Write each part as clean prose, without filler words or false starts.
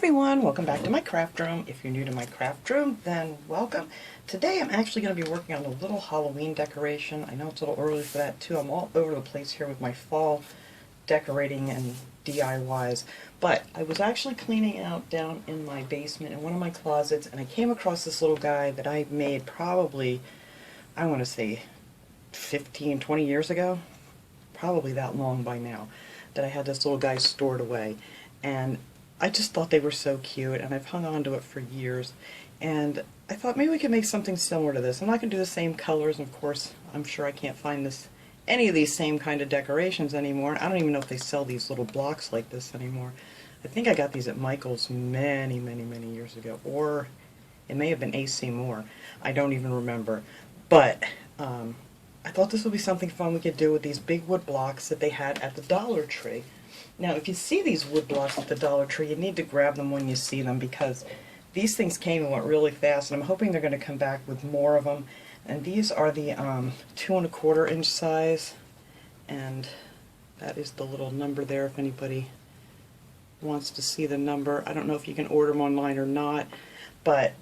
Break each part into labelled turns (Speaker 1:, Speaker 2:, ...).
Speaker 1: everyone, welcome back to my craft room. If you're new to my craft room, then welcome. Today I'm actually going to be working on a little Halloween decoration. I know it's a little early for that too. I'm all over the place here with my fall decorating and DIYs. But I was actually cleaning out down in my basement in one of my closets, and I came across this little guy that I made probably, I want to say 15, 20 years ago. Probably that long by now, that I had this little guy stored away. And I just thought they were so cute, and I've hung on to it for years. And I thought maybe we could make something similar to this. I'm not going to do the same colors, and of course, I'm sure I can't find any of these same kind of decorations anymore. I don't even know if they sell these little blocks like this anymore. I think I got these at Michael's many, many, many years ago, or it may have been AC Moore. I don't even remember. But I thought this would be something fun we could do with these big wood blocks that they had at the Dollar Tree. Now, if you see these wood blocks at the Dollar Tree, you need to grab them when you see them, because these things came and went really fast, and I'm hoping they're going to come back with more of them. And these are the 2 1/4 inch size, and that is the little number there if anybody wants to see the number. I don't know if you can order them online or not, but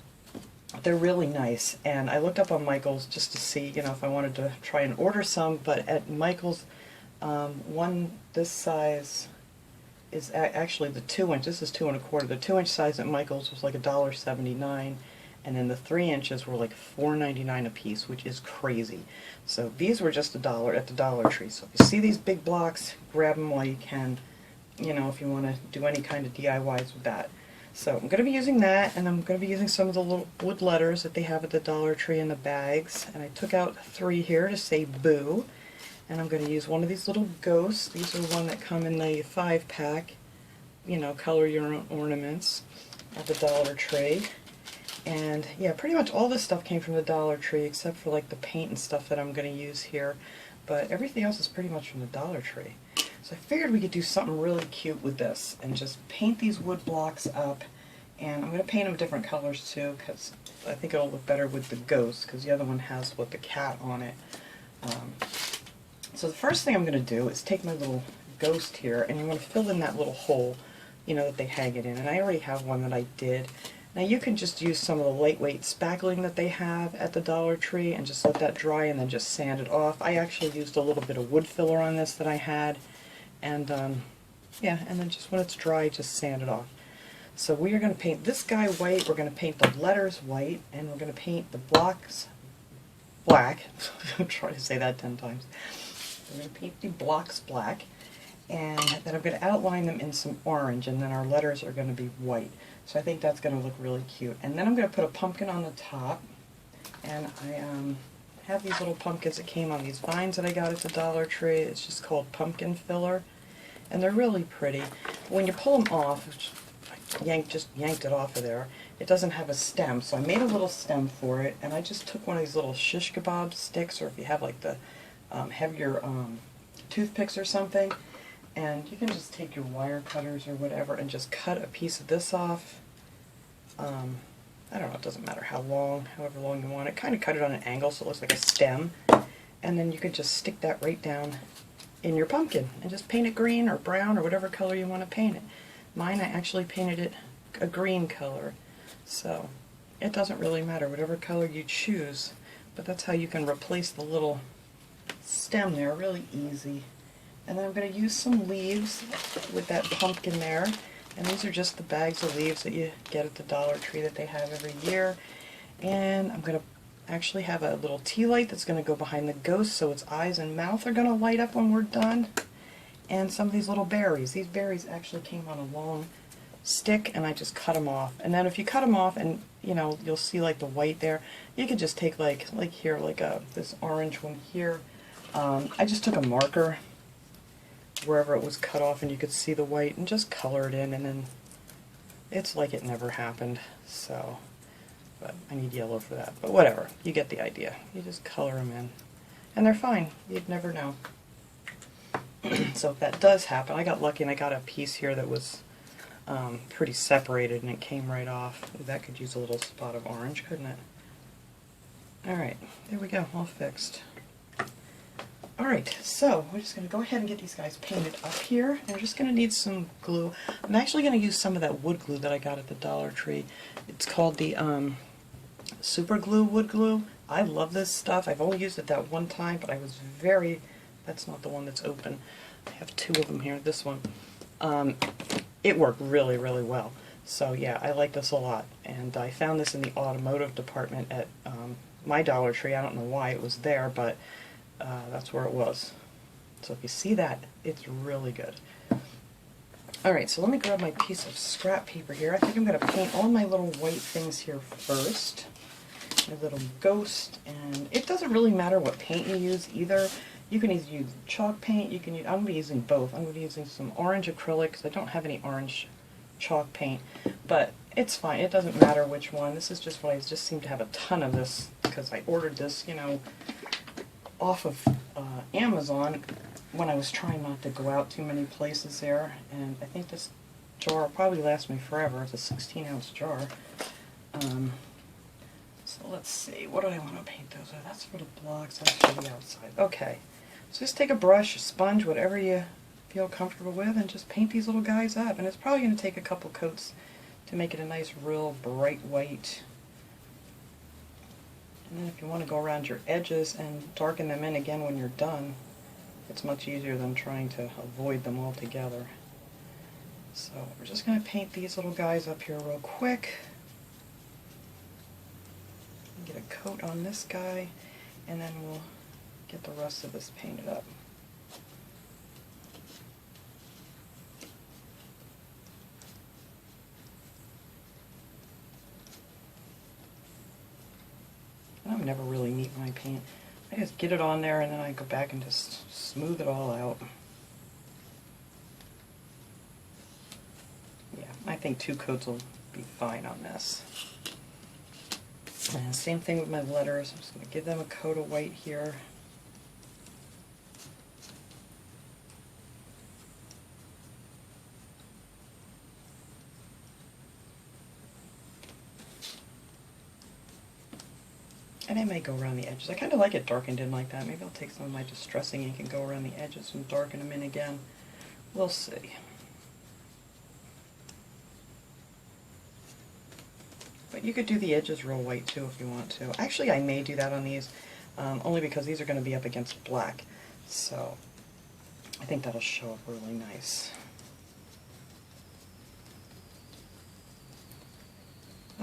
Speaker 1: they're really nice. And I looked up on Michael's just to see, if I wanted to try and order some, but at Michael's, this size is actually the 2 inch. This is 2 1/4. The 2 inch size at Michael's was like $1.79, and then the 3 inches were like $4.99 a piece, which is crazy. So these were just $1 at the Dollar Tree. So if you see these big blocks, grab them while you can. If you want to do any kind of DIYs with that. So I'm going to be using that, and I'm going to be using some of the little wood letters that they have at the Dollar Tree in the bags. And I took out 3 here to say boo. And I'm going to use one of these little ghosts. These are one that come in the 5-pack, color your own ornaments at the Dollar Tree. And yeah, pretty much all this stuff came from the Dollar Tree except for like the paint and stuff that I'm going to use here. But everything else is pretty much from the Dollar Tree. So I figured we could do something really cute with this and just paint these wood blocks up. And I'm going to paint them different colors too, because I think it'll look better with the ghost, because the other one has the cat on it. So the first thing I'm going to do is take my little ghost here, and I'm going to fill in that little hole, that they hang it in. And I already have one that I did. Now you can just use some of the lightweight spackling that they have at the Dollar Tree and just let that dry and then just sand it off. I actually used a little bit of wood filler on this that I had, and yeah, and then just when it's dry, just sand it off. So we are going to paint this guy white, we're going to paint the letters white, and we're going to paint the blocks black. I'm trying to say that 10 times. We're going to paint the blocks black, and then I'm going to outline them in some orange, and then our letters are going to be white. So I think that's going to look really cute. And then I'm going to put a pumpkin on the top, and I have these little pumpkins that came on these vines that I got at the Dollar Tree. It's just called pumpkin filler, and they're really pretty. When you pull them off, I just yanked it off of there, it doesn't have a stem, so I made a little stem for it, and I just took one of these little shish kebab sticks, or if you have like the heavier toothpicks or something, and you can just take your wire cutters or whatever and just cut a piece of this off. I don't know, it doesn't matter how long, however long you want it. Kind of cut it on an angle so it looks like a stem, and then you can just stick that right down in your pumpkin and just paint it green or brown or whatever color you want to paint it. Mine, I actually painted it a green color, so it doesn't really matter whatever color you choose, but that's how you can replace the little stem there really easy. And then I'm going to use some leaves with that pumpkin there, and these are just the bags of leaves that you get at the Dollar Tree that they have every year. And I'm going to actually have a little tea light that's going to go behind the ghost, so its eyes and mouth are going to light up when we're done. And some of these little berries. These berries actually came on a long stick, and I just cut them off. And then if you cut them off, and you'll see like the white there, you could just take like here, this orange one here. I just took a marker wherever it was cut off, and you could see the white, and just color it in, and then it's like it never happened. So, but I need yellow for that. But whatever, you get the idea. You just color them in, and they're fine. You'd never know. So if that does happen, I got lucky and I got a piece here that was pretty separated, and it came right off. That could use a little spot of orange, couldn't it? Alright, there we go, all fixed. Alright, so we're just going to go ahead and get these guys painted up here. And we're just going to need some glue. I'm actually going to use some of that wood glue that I got at the Dollar Tree. It's called the Super Glue wood glue. I love this stuff. I've only used it that one time, but I was very... That's not the one that's open. I have two of them here. This one. It worked really, really well. So yeah, I like this a lot. And I found this in the automotive department at my Dollar Tree. I don't know why it was there, but that's where it was. So if you see that, it's really good. Alright, so let me grab my piece of scrap paper here. I think I'm going to paint all my little white things here first. My little ghost, and it doesn't really matter what paint you use either. You can either use chalk paint, you can use, I'm going to be using both. I'm going to be using some orange acrylic, because I don't have any orange chalk paint, but it's fine. It doesn't matter which one. This is just what I just seem to have a ton of this, because I ordered this, you know, off of Amazon when I was trying not to go out too many places there, and I think this jar will probably last me forever. It's a 16-ounce jar. So let's see, what do I want to paint those with? That's for the blocks, that's for the outside. Okay, so just take a brush, a sponge, whatever you feel comfortable with, and just paint these little guys up. And it's probably going to take a couple coats to make it a nice, real bright white. And then if you want to go around your edges and darken them in again when you're done, it's much easier than trying to avoid them altogether. So we're just going to paint these little guys up here real quick. Get a coat on this guy, and then we'll get the rest of this painted up. And I'm never really neat when I paint. I just get it on there and then I go back and just smooth it all out. Yeah, I think 2 coats will be fine on this. And same thing with my letters. I'm just going to give them a coat of white here. And I may go around the edges. I kind of like it darkened in like that. Maybe I'll take some of my distressing ink and go around the edges and darken them in again. We'll see. But you could do the edges real white too if you want to. Actually, I may do that on these, only because these are going to be up against black. So I think that'll show up really nice.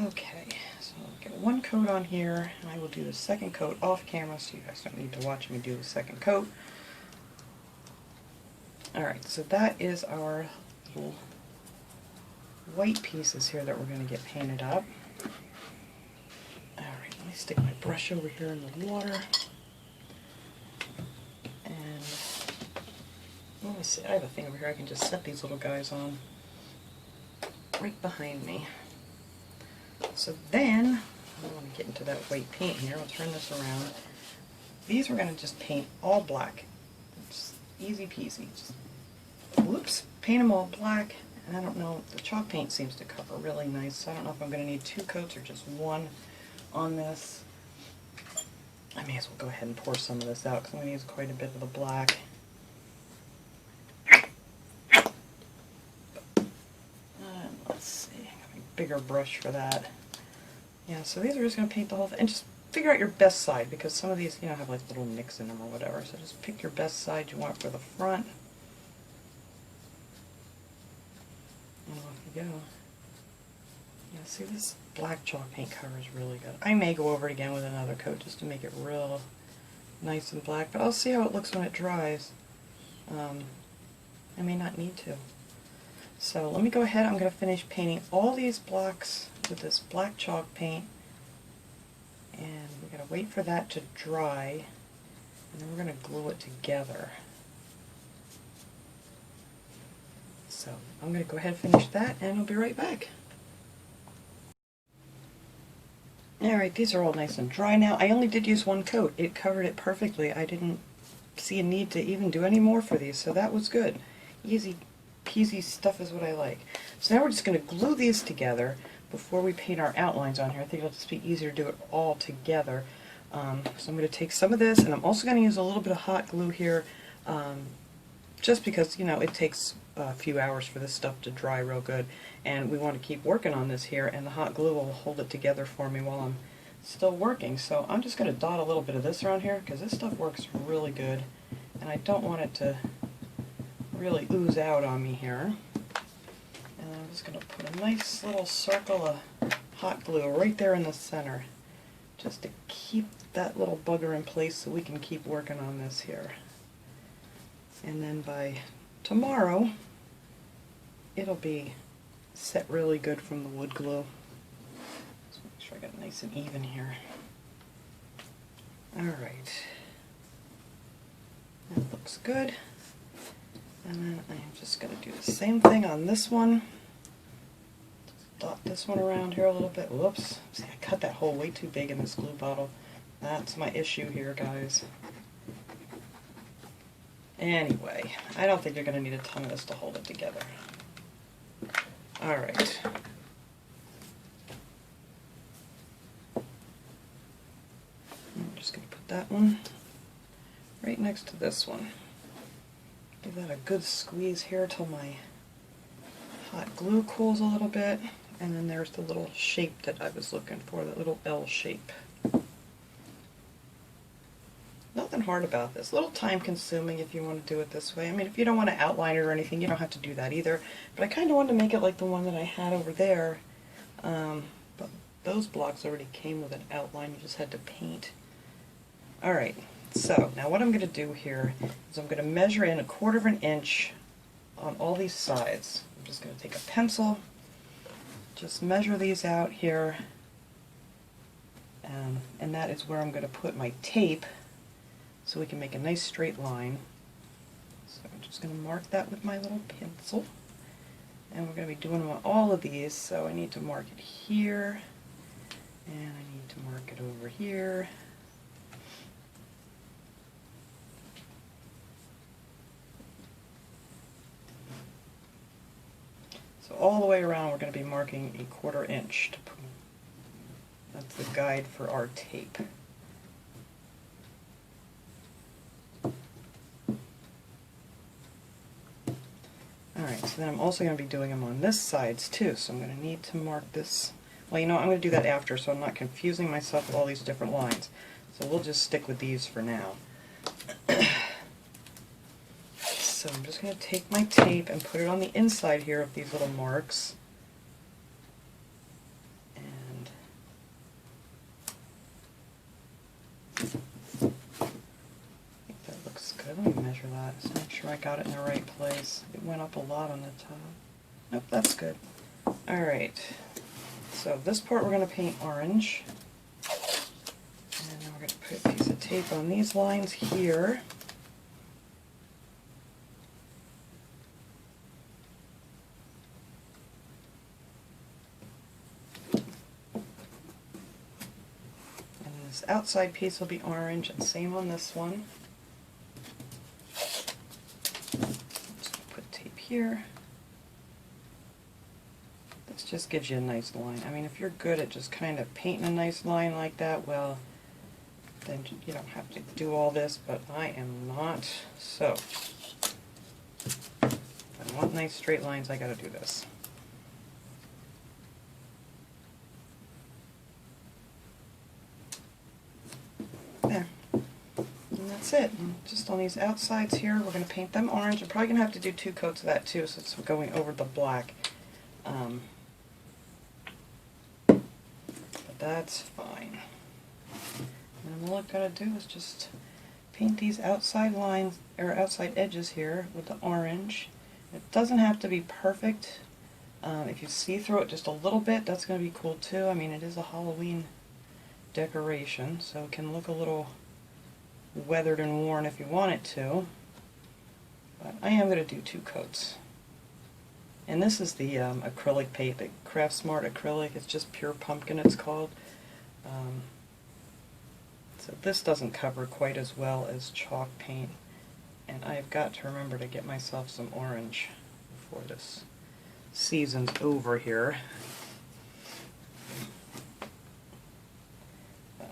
Speaker 1: Okay, so I'll get 1 coat on here, and I will do the second coat off camera, so you guys don't need to watch me do the second coat. Alright, so that is our little white pieces here that we're going to get painted up. Alright, let me stick my brush over here in the water. And let me see, I have a thing over here I can just set these little guys on right behind me. So then, I want to get into that white paint here. I'll turn this around. These we're going to just paint all black. Just easy peasy. Just, whoops, paint them all black. And I don't know, the chalk paint seems to cover really nice, so I don't know if I'm going to need 2 coats or just 1 on this. I may as well go ahead and pour some of this out because I'm going to use quite a bit of the black. And let's see, I got a bigger brush for that. Yeah, so these are just going to paint the whole thing, and just figure out your best side, because some of these, you know, have like little nicks in them or whatever, so just pick your best side you want for the front. And off you go. Yeah, see, this black chalk paint covers really good. I may go over it again with another coat just to make it real nice and black, but I'll see how it looks when it dries. I may not need to. So let me go ahead, I'm going to finish painting all these blocks with this black chalk paint, and we're going to wait for that to dry, and then we're going to glue it together. So I'm going to go ahead and finish that, and I'll be right back. Alright, these are all nice and dry now. I only did use 1 coat. It covered it perfectly. I didn't see a need to even do any more for these, so that was good. Easy peasy stuff is what I like. So now we're just going to glue these together before we paint our outlines on here. I think it'll just be easier to do it all together. So I'm going to take some of this, and I'm also going to use a little bit of hot glue here, just because, you know, it takes a few hours for this stuff to dry real good, and we want to keep working on this here, and the hot glue will hold it together for me while I'm still working. So I'm just going to dot a little bit of this around here, because this stuff works really good, and I don't want it to really ooze out on me here. And I'm just going to put a nice little circle of hot glue right there in the center, just to keep that little bugger in place so we can keep working on this here. And then by tomorrow, it'll be set really good from the wood glue. So make sure I got it nice and even here. Alright. That looks good. And then I'm just going to do the same thing on this one. Just dot this one around here a little bit. Whoops. See, I cut that hole way too big in this glue bottle. That's my issue here, guys. Anyway, I don't think you're going to need a ton of this to hold it together. Alright. I'm just going to put that one right next to this one. Give that a good squeeze here till my hot glue cools a little bit. And then there's the little shape that I was looking for, the little L shape. Nothing hard about this. A little time consuming if you want to do it this way. I mean, if you don't want to outline it or anything, you don't have to do that either. But I kind of wanted to make it like the one that I had over there. But those blocks already came with an outline. You just had to paint. Alright, so now what I'm going to do here is I'm going to measure in 1/4 of an inch on all these sides. I'm just going to take a pencil, just measure these out here, and that is where I'm going to put my tape, so we can make a nice straight line. So I'm just going to mark that with my little pencil. And we're going to be doing all of these, so I need to mark it here, and I need to mark it over here. So all the way around we're going to be marking 1/4 inch. That's the guide for our tape. Alright, so then I'm also going to be doing them on this sides too, so I'm going to need to mark this. Well, you know what, I'm going to do that after so I'm not confusing myself with all these different lines. So we'll just stick with these for now. So I'm just going to take my tape and put it on the inside here of these little marks. And I think that looks good. Let me measure that. Just make sure I got it in the right place. It went up a lot on the top. Nope, that's good. Alright, so this part we're going to paint orange. And then we're going to put a piece of tape on these lines here. This outside piece will be orange, and same on this one. Just put tape here. This just gives you a nice line. I mean, if you're good at just kind of painting a nice line like that, well, then you don't have to do all this, but I am not. So, if I want nice straight lines, I gotta do this. There. And that's it. And just on these outsides here, we're going to paint them orange. I'm probably going to have to do 2 coats of that too, so it's going over the black. But that's fine. And all I've got to do is just paint these outside lines, or outside edges here with the orange. It doesn't have to be perfect. If you see through it just a little bit, that's going to be cool too. I mean, it is a Halloween decoration, so it can look a little weathered and worn if you want it to. But I am going to do 2 coats. And this is the acrylic paint, the Craft Smart acrylic. It's just pure pumpkin, it's called. So this doesn't cover quite as well as chalk paint. And I've got to remember to get myself some orange before this season's over here.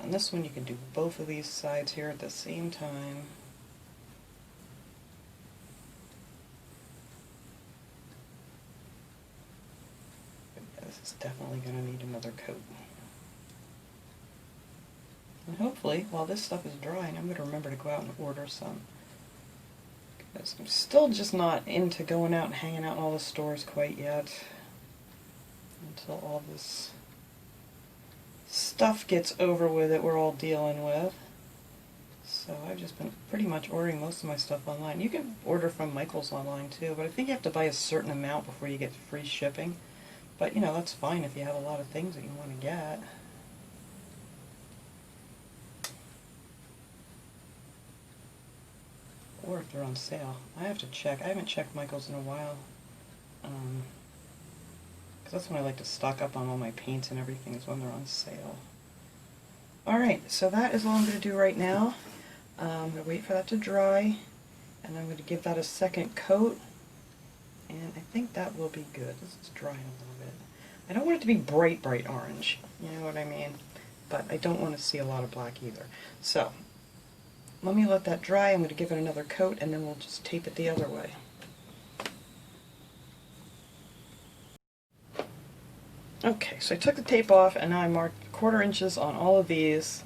Speaker 1: on this one you can do both of these sides here at the same time. This is definitely going to need another coat. And hopefully, while this stuff is drying, I'm going to remember to go out and order some. Because I'm still just not into going out and hanging out in all the stores quite yet. Until all this stuff gets over with that we're all dealing with. So I've just been pretty much ordering most of my stuff online. You can order from Michael's online too, but I think you have to buy a certain amount before you get free shipping. But you know, that's fine if you have a lot of things that you want to get. Or if they're on sale. I have to check. I haven't checked Michael's in a while. Because that's when I like to stock up on all my paints and everything, is when they're on sale. Alright, so that is all I'm going to do right now. I'm going to wait for that to dry, and I'm going to give that a second coat, and I think that will be good. This is drying a little bit. I don't want it to be bright, bright orange, you know what I mean? But I don't want to see a lot of black either. So, let me let that dry. I'm going to give it another coat, and then we'll just tape it the other way. Okay, so I took the tape off, and now I marked 1/4 inches on all of these.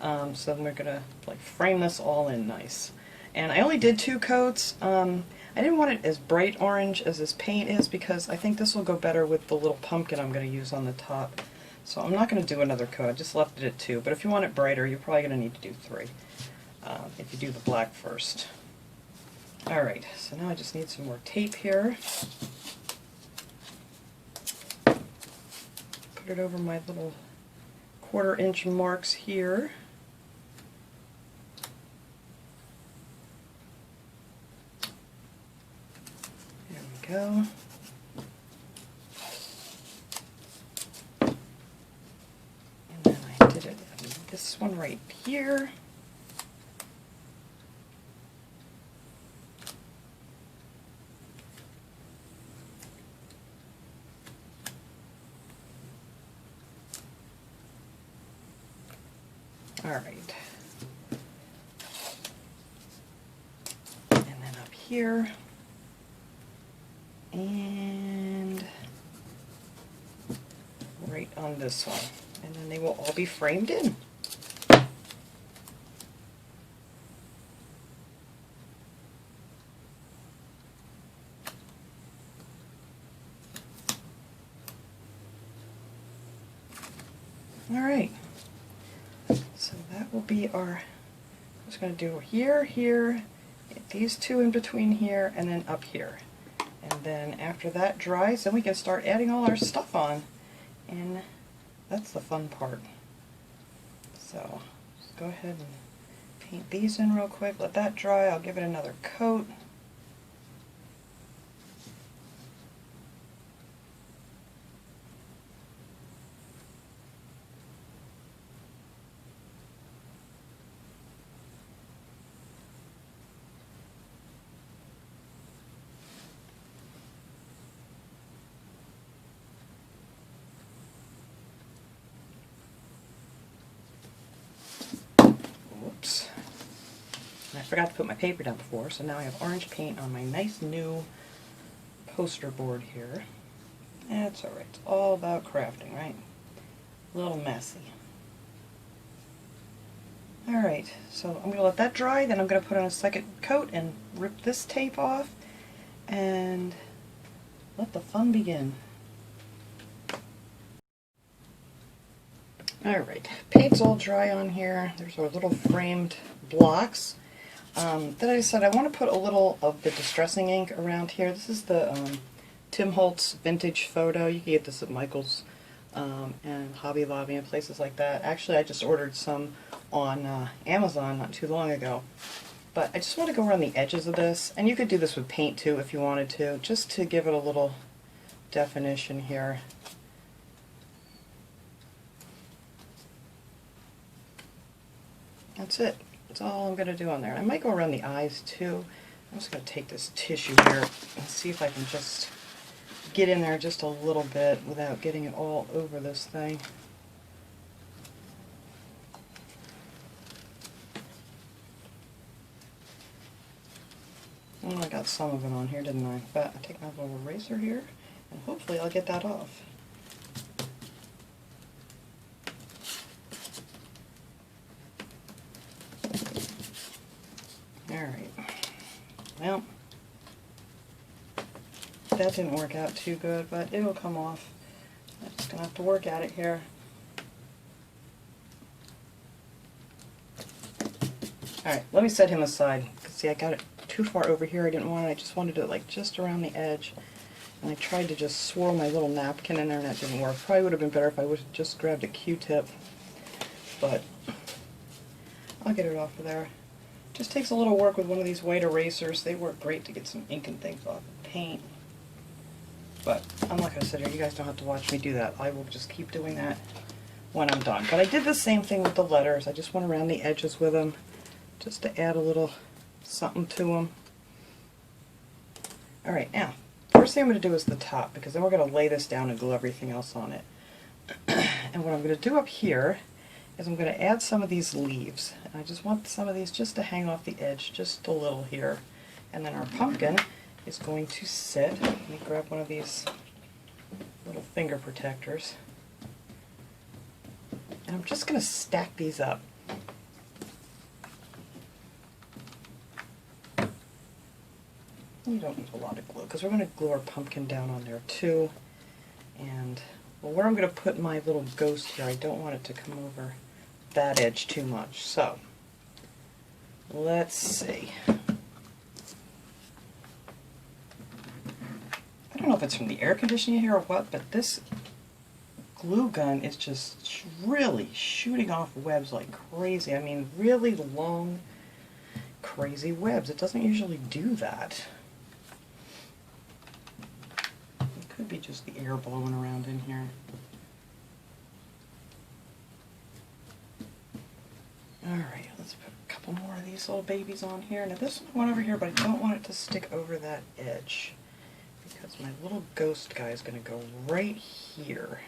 Speaker 1: So then we're going to like frame this all in nice. And I only did 2 coats. I didn't want it as bright orange as this paint is because I think this will go better with the little pumpkin I'm going to use on the top. So I'm not going to do another coat. I just left it at 2. But if you want it brighter, you're probably going to need to do 3 if you do the black first. Alright, so now I just need some more tape here. Put it over my little 1/4 inch marks here. There we go. And then I did it on this one right here. Alright. And then up here. And right on this one. And then they will all be framed in. Alright. So that will be our, I'm just going to do here, here, these 2 in between here, and then up here. And then after that dries, then we can start adding all our stuff on. And that's the fun part. So, just go ahead and paint these in real quick, let that dry, I'll give it another coat. Whoops. And I forgot to put my paper down before, so now I have orange paint on my nice new poster board here. That's alright. It's all about crafting, right? A little messy. Alright, so I'm going to let that dry, then I'm going to put on a second coat and rip this tape off and let the fun begin. Alright, paint's all dry on here. There's our little framed blocks. Then I decided I want to put a little of the distressing ink around here. This is the Tim Holtz vintage photo. You can get this at Michael's and Hobby Lobby and places like that. Actually, I just ordered some on Amazon not too long ago. But I just want to go around the edges of this, and you could do this with paint too if you wanted to, just to give it a little definition here. That's it. That's all I'm going to do on there. And I might go around the eyes too. I'm just going to take this tissue here and see if I can just get in there just a little bit without getting it all over this thing. Oh, I got some of it on here, didn't I? But I take my little eraser here, and hopefully I'll get that off. Alright. Well, that didn't work out too good, but it'll come off. I'm just going to have to work at it here. Alright, let me set him aside. See, I got it too far over here. I didn't want it. I just wanted it like just around the edge. And I tried to just swirl my little napkin in there, and that didn't work. Probably would have been better if I would have just grabbed a Q-tip. But I'll get it off of there. Just takes a little work with one of these white erasers. They work great to get some ink and things off of paint. But I'm not going to sit here. You guys don't have to watch me do that. I will just keep doing that when I'm done. But I did the same thing with the letters. I just went around the edges with them just to add a little something to them. Alright, now, first thing I'm going to do is the top, because then we're going to lay this down and glue everything else on it. And what I'm going to do up here is I'm going to add some of these leaves. And I just want some of these just to hang off the edge, just a little here. And then our pumpkin is going to sit. Let me grab one of these little finger protectors. And I'm just going to stack these up. You don't need a lot of glue, because we're going to glue our pumpkin down on there too. And well, where I'm going to put my little ghost here, I don't want it to come over that edge too much. So, let's see. I don't know if it's from the air conditioning here or what, but this glue gun is just really shooting off webs like crazy. I mean, really long, crazy webs. It doesn't usually do that. It could be just the air blowing around in here. Alright, let's put a couple more of these little babies on here. Now this one over here, but I don't want it to stick over that edge, because my little ghost guy is going to go right here.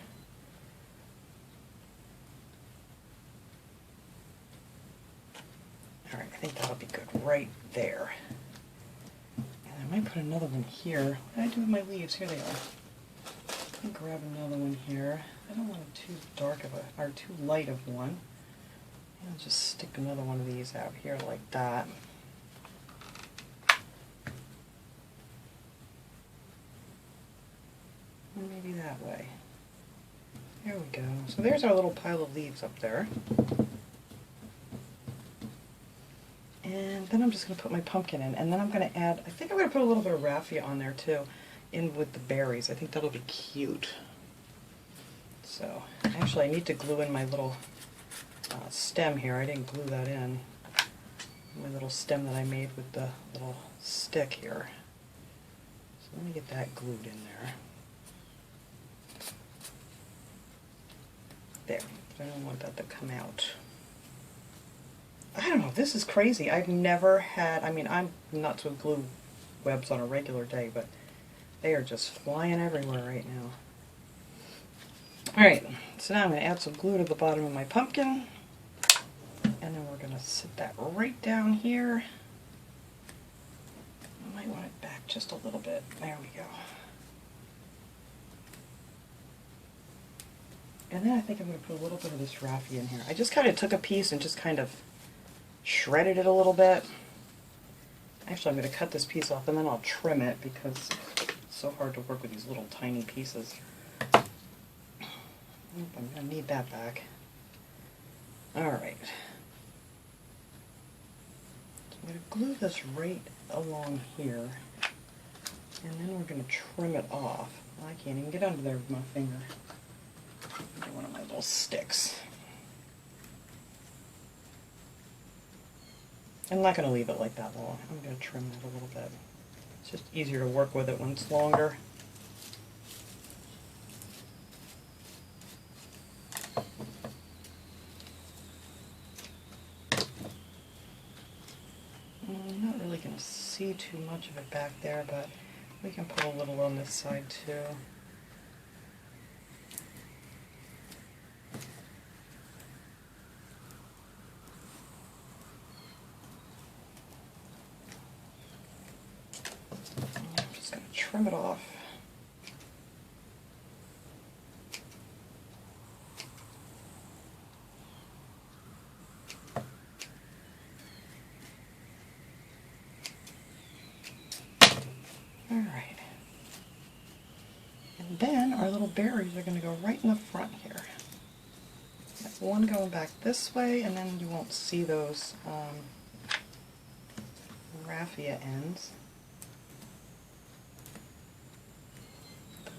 Speaker 1: Alright, I think that'll be good right there. And I might put another one here. What did I do with my leaves? Here they are. Let me grab another one here. I don't want it too dark of a, or too light of one. And I'll just stick another one of these out here like that. And maybe that way. There we go. So there's our little pile of leaves up there. And then I'm just going to put my pumpkin in, and then I'm going to add, I think I'm going to put a little bit of raffia on there too, in with the berries. I think that'll be cute. So, actually I need to glue in my little stem here. I didn't glue that in. My little stem that I made with the little stick here. So let me get that glued in there. There. But I don't want that to come out. I don't know, this is crazy. I've never had, I mean, I'm nuts with glue webs on a regular day, but they are just flying everywhere right now. Alright, so now I'm going to add some glue to the bottom of my pumpkin, and then we're going to sit that right down here. I might want it back just a little bit. There we go. And then I think I'm going to put a little bit of this raffia in here. I just kind of took a piece and just kind of shredded it a little bit. Actually, I'm going to cut this piece off and then I'll trim it because it's so hard to work with these little tiny pieces. I'm going to need that back. Alright. So I'm going to glue this right along here, and then we're going to trim it off. I can't even get under there with my finger. Get one of my little sticks. I'm not going to leave it like that long. I'm going to trim that a little bit. It's just easier to work with it when it's longer. I'm not really going to see too much of it back there, but we can put a little on this side too. trim it off. Alright. And then our little berries are going to go right in the front here. One going back this way, and then you won't see those raffia ends.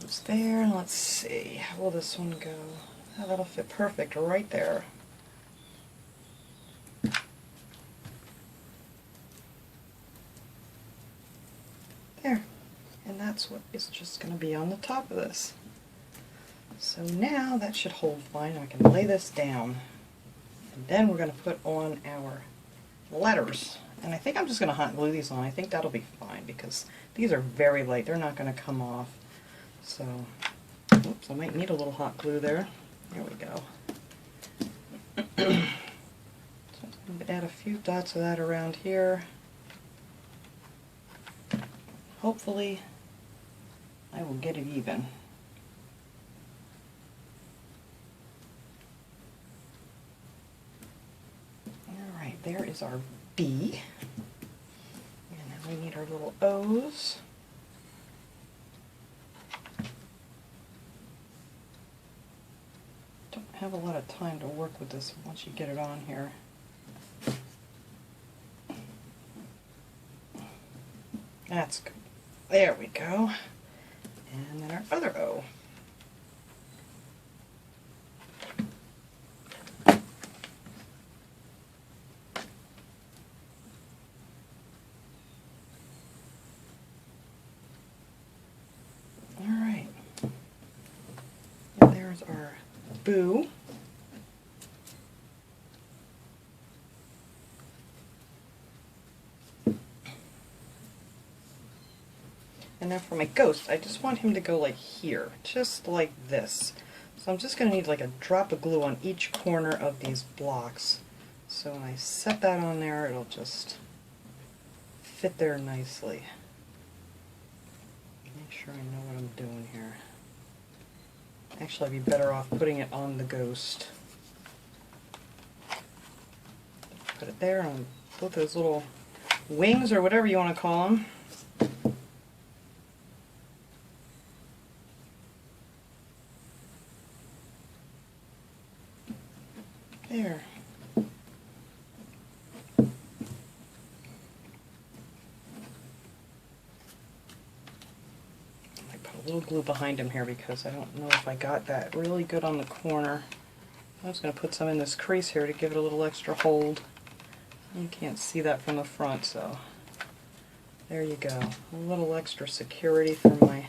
Speaker 1: Goes there, and let's see, how will this one go? Oh, that'll fit perfect right there. There. And that's what is just going to be on the top of this. So now that should hold fine. I can lay this down. And then we're going to put on our letters. And I think I'm just going to hot glue these on. I think that'll be fine because these are very light. They're not going to come off. So, oops, I might need a little hot glue there. There we go. So I'm going to add a few dots of that around here. Hopefully I will get it even. Alright, there is our B. And then we need our little O's. Don't have a lot of time to work with this once you get it on here. That's good. There we go. And then our other O. Alright. And there's our boo. And now for my ghost, I just want him to go like here, just like this. So I'm just going to need like a drop of glue on each corner of these blocks. So when I set that on there, it'll just fit there nicely. Make sure I know what I'm doing here. Actually, I'd be better off putting it on the ghost. Put it there on both those little wings, or whatever you want to call them. There. I put a little glue behind him here because I don't know if I got that really good on the corner. I was going to put some in this crease here to give it a little extra hold. You can't see that from the front, so there you go. A little extra security for my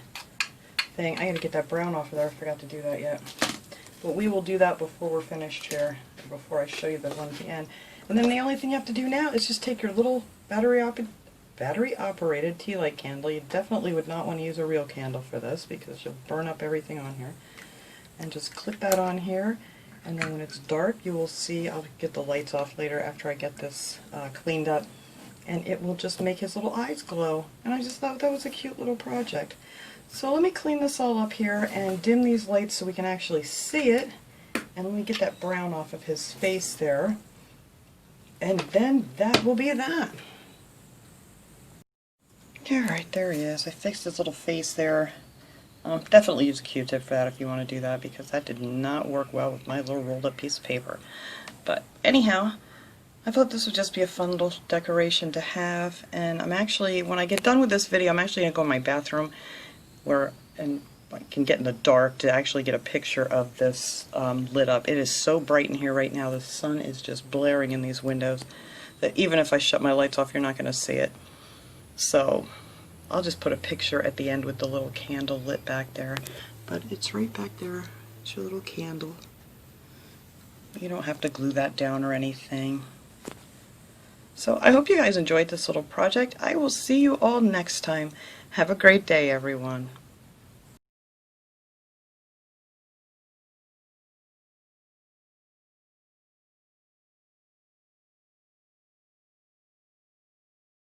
Speaker 1: thing. I got to get that brown off of there. I forgot to do that yet. But we will do that before we're finished here, before I show you the one at the end. And then the only thing you have to do now is just take your little battery-operated tea light candle. You definitely would not want to use a real candle for this because you'll burn up everything on here. And just clip that on here. And then when it's dark, you will see, I'll get the lights off later after I get this cleaned up, and it will just make his little eyes glow. And I just thought that was a cute little project. So let me clean this all up here and dim these lights so we can actually see it. And let me get that brown off of his face there. And then that will be that. Alright, there he is. I fixed his little face there. Definitely use a Q-tip for that if you want to do that, because that did not work well with my little rolled up piece of paper. But anyhow, I thought this would just be a fun little decoration to have, and I'm actually, when I get done with this video, I'm actually going to go in my bathroom and I can get in the dark to actually get a picture of this lit up. It is so bright in here right now. The sun is just blaring in these windows that even if I shut my lights off, you're not going to see it. So I'll just put a picture at the end with the little candle lit back there. But it's right back there. It's your little candle. You don't have to glue that down or anything. So I hope you guys enjoyed this little project. I will see you all next time. Have a great day, everyone.